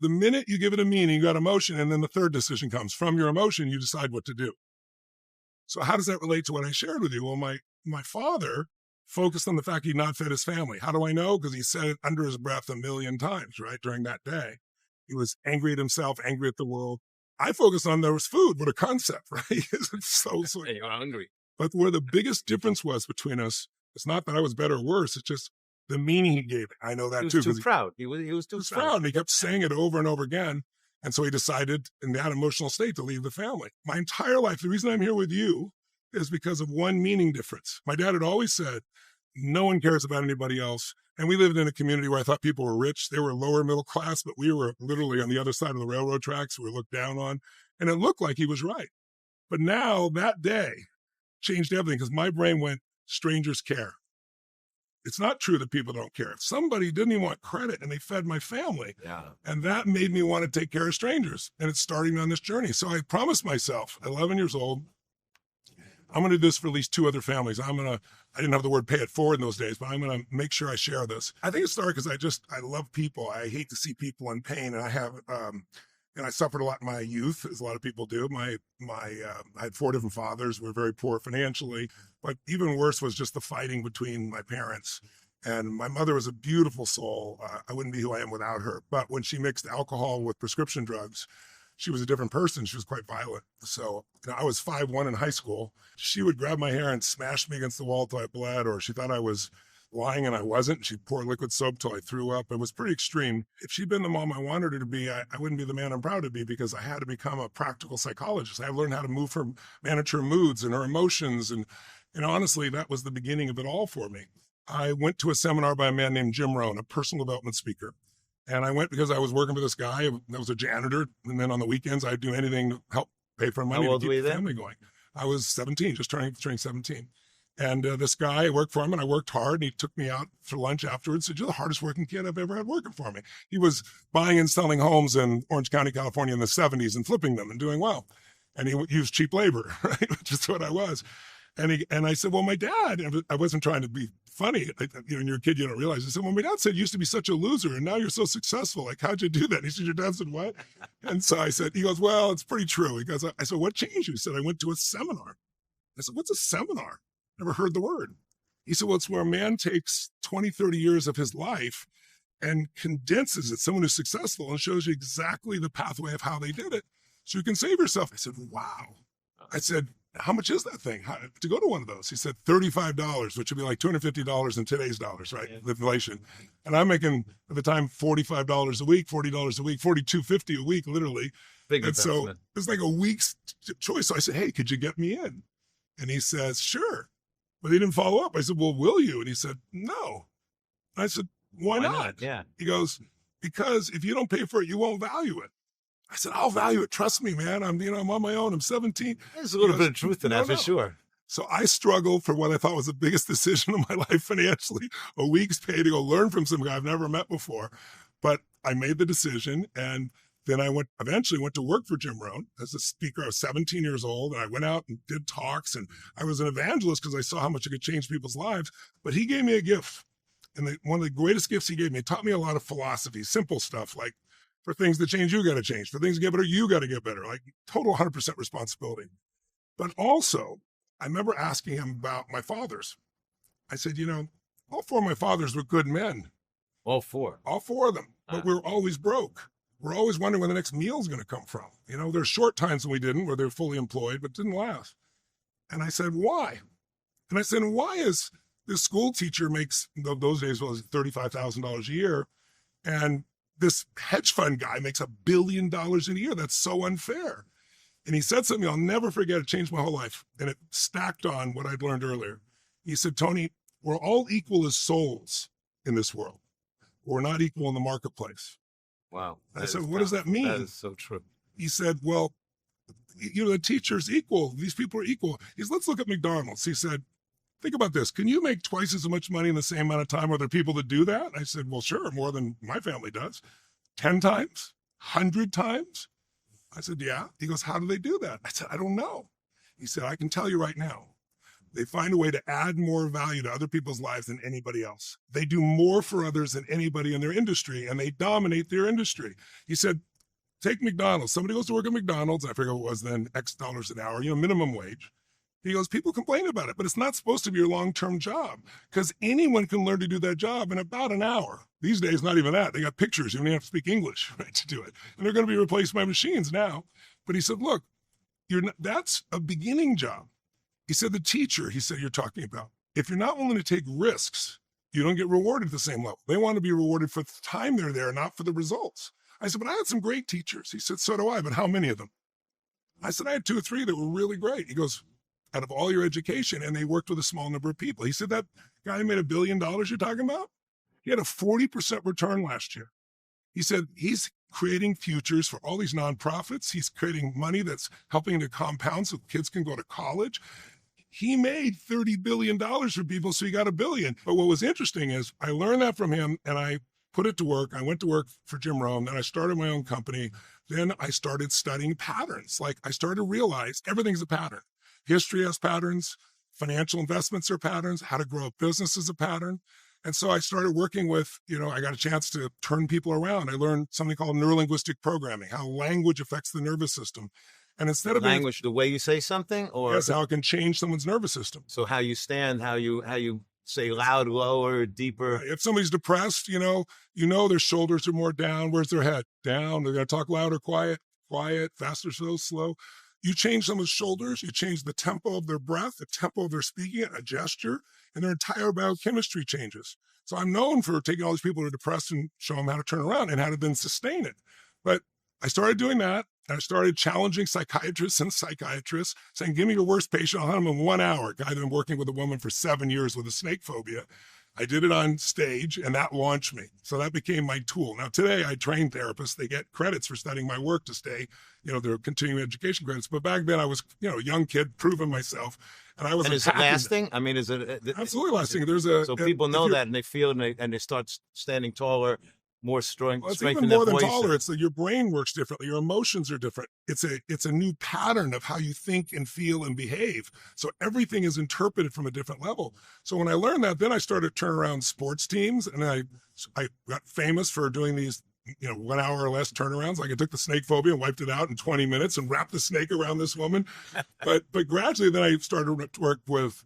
The minute you give it a meaning, you got emotion, and then the third decision comes. From your emotion, you decide what to do. So how does that relate to what I shared with you? Well, my father focused on the fact he'd not fed his family. How do I know? Because he said it under his breath a million times, right, during that day. He was angry at himself, angry at the world. I focused on there was food. What a concept, right? It's so Hey, you're hungry. But where the biggest difference was between us, it's not that I was better or worse. It's just the meaning he gave it. I know that He was too. too proud. He was too proud. And he kept saying it over and over again. And so he decided in that emotional state to leave the family. My entire life, the reason I'm here with you is because of one meaning difference. My dad had always said, no one cares about anybody else. And we lived in a community where I thought people were rich. They were lower middle class, but we were literally on the other side of the railroad tracks. We were looked down on. And it looked like he was right. But now that day changed everything because my brain went, strangers care. It's not true that people don't care. Somebody didn't even want credit and they fed my family. Yeah. And that made me want to take care of strangers. And it's starting me on this journey. So I promised myself, 11 years old, I'm going to do this for at least 2 other families. I didn't have the word pay it forward in those days, but I'm going to make sure I share this. I think it started because I love people. I hate to see people in pain. And I suffered a lot in my youth, as a lot of people do. I had 4 different fathers. We were very poor financially, but even worse was just the fighting between my parents. And my mother was a beautiful soul. I wouldn't be who I am without her. But when she mixed alcohol with prescription drugs, she was a different person. She was quite violent. So I was 5'1" in high school. She would grab my hair and smash me against the wall till I bled, or she thought I was lying and I wasn't. She'd pour liquid soap till I threw up. It was pretty extreme. If she'd been the mom I wanted her to be, I wouldn't be the man I'm proud to be because I had to become a practical psychologist. I learned how to manage her moods and her emotions. And honestly, that was the beginning of it all for me. I went to a seminar by a man named Jim Rohn, a personal development speaker. And I went because I was working for this guy that was a janitor. And then on the weekends, I'd do anything to help pay for money to keep the family going. I was 17, just turning 17. And this guy, I worked for him and I worked hard. And he took me out for lunch afterwards. Said, "You're the hardest working kid I've ever had working for me." He was buying and selling homes in Orange County, California in the 70s and flipping them and doing well. And he used cheap labor, right? Which is what I was. And I said, well, my dad, and I wasn't trying to be funny. When you're a kid, you don't realize. I said, well, my dad said you used to be such a loser and now you're so successful. Like, how'd you do that? And he said, your dad said, what? And so he goes, well, it's pretty true. He goes, I said, what changed you? He said, I went to a seminar. I said, what's a seminar? Never heard the word. He said, well, it's where a man takes 20, 30 years of his life and condenses it, someone who's successful, and shows you exactly the pathway of how they did it so you can save yourself. I said, wow. I said, how much is that thing to go to one of those? He said $35, which would be like $250 in today's dollars, right? Yeah. Inflation. And I'm making at the time $45 a week, $40 a week, $42.50 a week, literally. Big and so it was like a week's choice. So I said, hey, could you get me in? And he says, sure. But he didn't follow up. I said, well, will you? And he said, no. And I said, why not? Yeah. He goes, because if you don't pay for it, you won't value it. I said, I'll value it. Trust me, man. I'm on my own. I'm 17. There's a little bit of truth in that for sure. So I struggled for what I thought was the biggest decision of my life financially, a week's pay to go learn from some guy I've never met before. But I made the decision. And then I eventually went to work for Jim Rohn as a speaker. I was 17 years old and I went out and did talks and I was an evangelist because I saw how much it could change people's lives. But he gave me a gift. And one of the greatest gifts he gave me, it taught me a lot of philosophy, simple stuff like, for things to change, you got to change. For things to get better, you got to get better. Like total 100% responsibility. But also, I remember asking him about my fathers. I said, all 4 of my fathers were good men. All 4? All 4 of them. But we were always broke. We're always wondering where the next meal is going to come from. There's short times when we didn't, where they were fully employed, but it didn't last. And I said, why? And I said, why is this school teacher makes, those days was $35,000 a year, and this hedge fund guy makes $1 billion a year. That's so unfair. And he said something I'll never forget. It changed my whole life. And it stacked on what I'd learned earlier. He said, Tony, we're all equal as souls in this world. We're not equal in the marketplace. Wow. I said, what does that mean? That is so true. He said, well, the teacher's equal. These people are equal. He said, let's look at McDonald's. He said, think about this. Can you make twice as much money in the same amount of time? Are there people that do that? I said, well, sure, more than my family does. 10 times? 100 times? I said, yeah. He goes, how do they do that? I said, I don't know. He said, I can tell you right now. They find a way to add more value to other people's lives than anybody else. They do more for others than anybody in their industry, and they dominate their industry. He said, take McDonald's. Somebody goes to work at McDonald's, I forget what it was then, X dollars an hour, minimum wage. He goes, people complain about it, but it's not supposed to be your long-term job because anyone can learn to do that job in about an hour. These days, not even that. They got pictures. You don't even have to speak English, right, to do it. And they're going to be replaced by machines now. But he said, look, that's a beginning job. He said, the teacher, you're talking about, if you're not willing to take risks, you don't get rewarded at the same level. They want to be rewarded for the time they're there, not for the results. I said, but I had some great teachers. He said, so do I, but how many of them? I said, I had 2 or 3 that were really great. He goes, out of all your education, and they worked with a small number of people. He said, that guy who made $1 billion you're talking about, he had a 40% return last year. He said, he's creating futures for all these nonprofits. He's creating money that's helping to compound so kids can go to college. He made $30 billion for people, so he got $1 billion. But what was interesting is I learned that from him, and I put it to work. I went to work for Jim Rohn, then I started my own company. Then I started studying patterns. Like I started to realize everything's a pattern. History has patterns, financial investments are patterns, how to grow a business is a pattern. And so I started working with, I got a chance to turn people around. I learned something called neurolinguistic programming, how language affects the nervous system. And instead of language, the way you say something, or yes, how it can change someone's nervous system. So how you stand, how you say loud, lower, deeper. If somebody's depressed, their shoulders are more down. Where's their head? Down. They're going to talk loud or quiet, faster, slow. You change someone's shoulders, you change the tempo of their breath, the tempo of their speaking, a gesture, and their entire biochemistry changes. So I'm known for taking all these people who are depressed and show them how to turn around and how to then sustain it. But I started doing that, and I started challenging psychiatrists, saying, give me your worst patient, I'll have him in 1 hour. A guy that's been working with a woman for 7 years with a snake phobia. I did it on stage, and that launched me. So that became my tool. Now, today, I train therapists. They get credits for studying my work to stay, their continuing education credits. But back then, I was, a young kid proving myself. And I was And is it lasting? I mean, is it? Absolutely lasting. So people know that, and they feel it, and they start standing taller, more strength. Well, it's even more than taller. It's that your brain works differently. Your emotions are different. It's a new pattern of how you think and feel and behave. So everything is interpreted from a different level. So when I learned that, then I started to turn around sports teams, and I got famous for doing these 1 hour or less turnarounds. Like I took the snake phobia and wiped it out in 20 minutes and wrapped the snake around this woman. But gradually then I started to work with,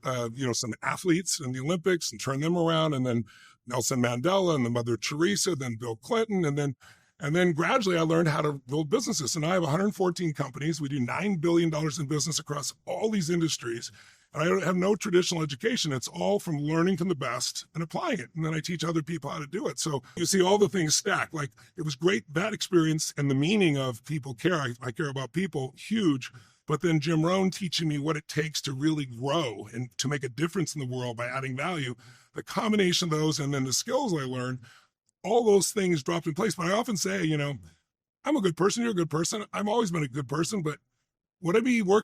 some athletes in the Olympics and turn them around. And then Nelson Mandela and the Mother Teresa, then Bill Clinton. And then gradually I learned how to build businesses. And I have 114 companies. We do $9 billion in business across all these industries. And I don't have no traditional education. It's all from learning from the best and applying it. And then I teach other people how to do it. So you see all the things stacked. Like it was great, that experience and the meaning of people care. I care about people, huge. But then Jim Rohn teaching me what it takes to really grow and to make a difference in the world by adding value. The combination of those and then the skills I learned, all those things dropped in place. But I often say, I'm a good person. You're a good person. I've always been a good person, but would I be working